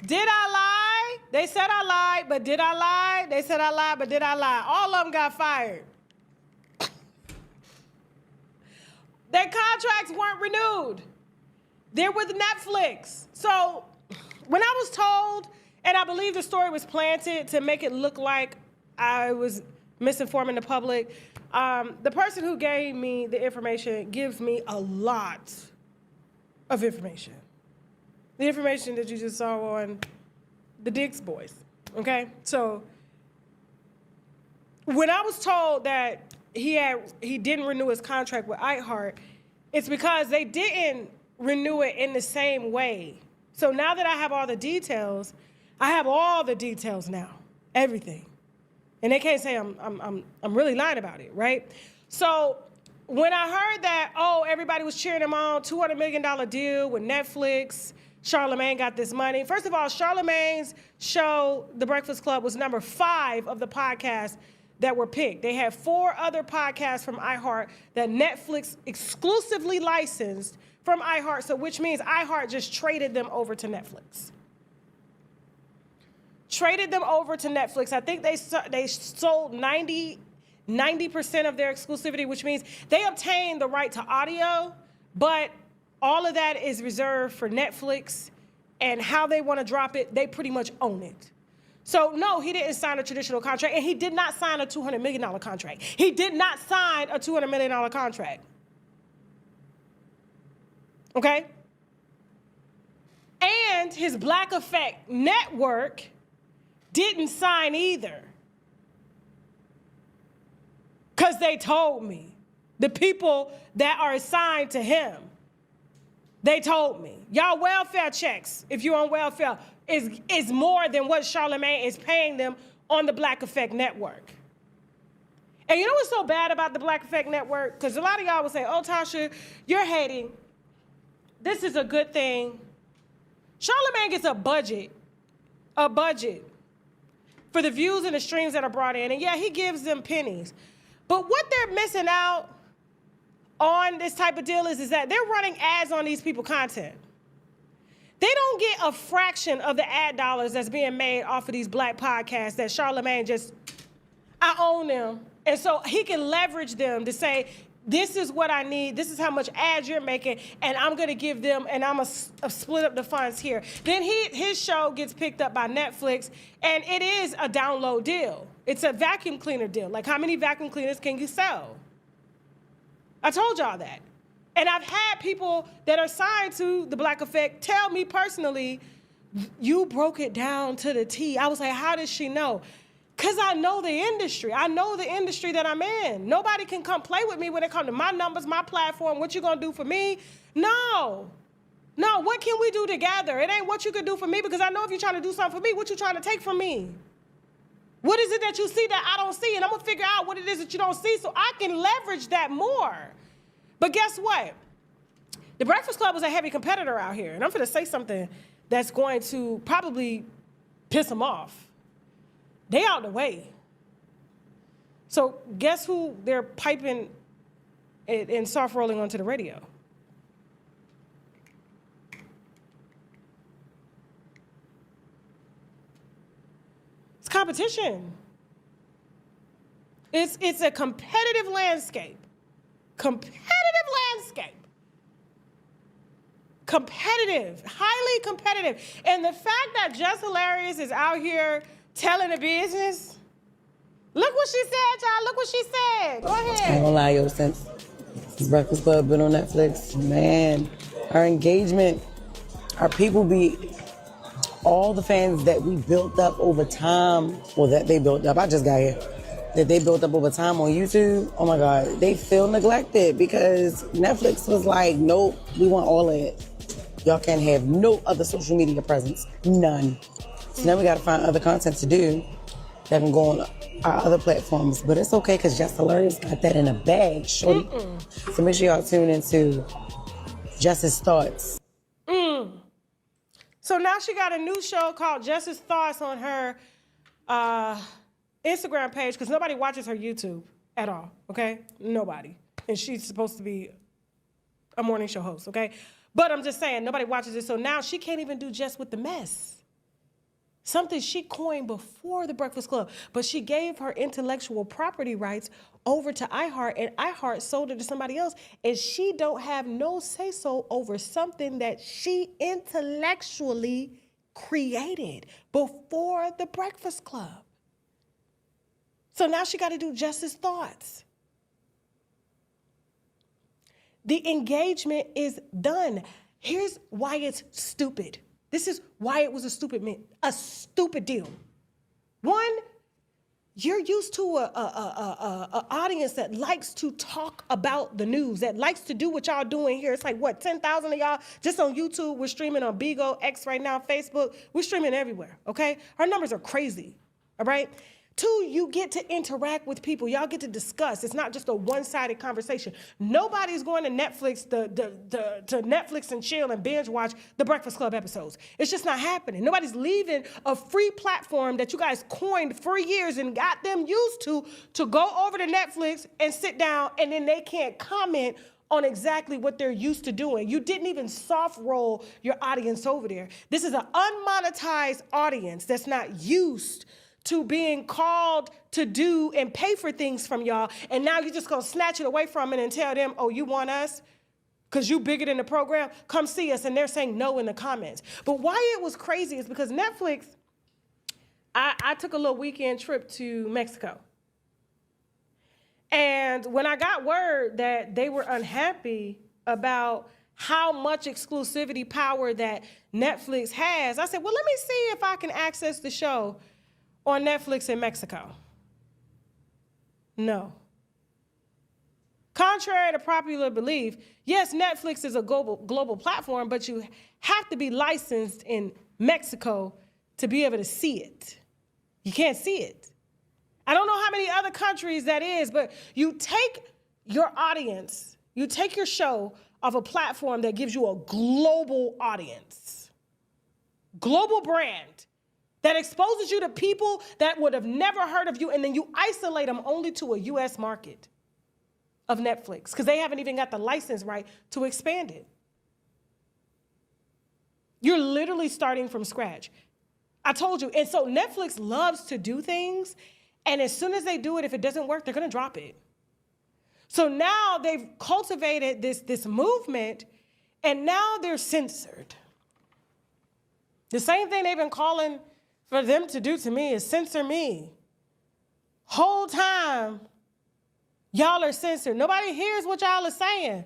Did I lie? They said I lied, but did I lie? They said I lied, but did I lie? All of them got fired. Their contracts weren't renewed. They're with Netflix. So when I was told, and I believe the story was planted to make it look like I was misinforming the public, the person who gave me the information gives me a lot of information. The information that you just saw on the Diggs Boys, okay? So when I was told that he didn't renew his contract with iHeart, it's because they didn't renew it in the same way. So now that I have all the details, I have all the details now, everything. And they can't say I'm really lying about it, right? So when I heard that, everybody was cheering him on, $200 million deal with Netflix, Charlamagne got this money. First of all, Charlamagne's show, The Breakfast Club, was number 5 of the podcasts that were picked. They had 4 other podcasts from iHeart that Netflix exclusively licensed from iHeart, so which means iHeart just traded them over to Netflix. Traded them over to Netflix. I think they sold 90% of their exclusivity, which means they obtained the right to audio, but all of that is reserved for Netflix, and how they want to drop it, they pretty much own it. So no, he didn't sign a traditional contract, and he did not sign a $200 million contract. He did not sign a $200 million contract. Okay? And his Black Effect network didn't sign either. Because they told me. The people that are assigned to him, they told me. Y'all welfare checks, if you're on welfare, is more than what Charlamagne is paying them on the Black Effect network. And you know what's so bad about the Black Effect network? Because a lot of y'all will say, oh, Tasha, you're hating. This is a good thing. Charlamagne gets a budget for the views and the streams that are brought in. And yeah, he gives them pennies. But what they're missing out on this type of deal is that they're running ads on these people's content. They don't get a fraction of the ad dollars that's being made off of these black podcasts that Charlamagne just, I own them. And so he can leverage them to say, this is what I need, this is how much ads you're making, and I'm gonna give them, and I'm gonna split up the funds here. Then his show gets picked up by Netflix, and it is a download deal. It's a vacuum cleaner deal. Like, how many vacuum cleaners can you sell? I told y'all that. And I've had people that are signed to the Black Effect tell me personally, you broke it down to the T. I was like, how does she know? Because I know the industry. I know the industry that I'm in. Nobody can come play with me when it comes to my numbers, my platform, what you gonna do for me? No. No, what can we do together? It ain't what you can do for me, because I know if you're trying to do something for me, what you trying to take from me? What is it that you see that I don't see? And I'm gonna figure out what it is that you don't see so I can leverage that more. But guess what? The Breakfast Club was a heavy competitor out here. And I'm gonna say something that's going to probably piss them off. They out the way. So guess who they're piping and soft rolling onto the radio? It's competition. It's a competitive landscape. Competitive landscape. Competitive, highly competitive. And the fact that Just Hilarious is out here telling the business. Look what she said, y'all. Look what she said. Go ahead. I ain't gonna lie, yo, since Breakfast Club been on Netflix, man, our engagement, our people be, all the fans that we built up over time, or that they built up, I just got here, that they built up over time on YouTube, oh my God, they feel neglected because Netflix was like, nope, we want all of it. Y'all can't have no other social media presence, none. So now we gotta find other content to do that can go on our other platforms. But it's okay, because Just Hilarious got that in a bag, shorty. So make sure y'all tune into Just's Thoughts. So now she got a new show called Just's Thoughts on her Instagram page, because nobody watches her YouTube at all, okay? Nobody. And she's supposed to be a morning show host, okay? But I'm just saying, nobody watches it, so now she can't even do Just with the Mess. something she coined before the Breakfast Club, but she gave her intellectual property rights over to iHeart, and iHeart sold it to somebody else, and she don't have no say-so over something that she intellectually created before the Breakfast Club. So now she got to do just his thoughts. The engagement is done. Here's why it's stupid. This is why it was a stupid deal. One, you're used to a audience that likes to talk about the news, that likes to do what y'all doing here. It's like, what, 10,000 of y'all just on YouTube. We're streaming on Bigo, X right now, Facebook. We're streaming everywhere, okay? Our numbers are crazy, all right? Two, you get to interact with people. Y'all get to discuss. It's not just a one-sided conversation. Nobody's going to Netflix to Netflix and chill and binge watch the Breakfast Club episodes. It's just not happening. Nobody's leaving a free platform that you guys coined for years and got them used to go over to Netflix and sit down, and then they can't comment on exactly what they're used to doing. You didn't even soft roll your audience over there. This is an unmonetized audience that's not used to being called to do and pay for things from y'all, and now you're just gonna snatch it away from it and tell them, oh, you want us? Because you bigger than the program? Come see us, and they're saying no in the comments. But why it was crazy is because Netflix, I took a little weekend trip to Mexico. And when I got word that they were unhappy about how much exclusivity power that Netflix has, I said, well, let me see if I can access the show on Netflix in Mexico. No. Contrary to popular belief, yes, Netflix is a global platform, but you have to be licensed in Mexico to be able to see it. You can't see it. I don't know how many other countries that is, but you take your audience, you take your show of a platform that gives you a global audience, global brand, that exposes you to people that would have never heard of you, and then you isolate them only to a U.S. market of Netflix because they haven't even got the license right to expand it. You're literally starting from scratch. I told you. And so Netflix loves to do things, and as soon as they do it, if it doesn't work, they're going to drop it. So now they've cultivated this movement, and now they're censored. The same thing they've been calling for them to do to me is censor me. Whole time, y'all are censored. Nobody hears what y'all are saying.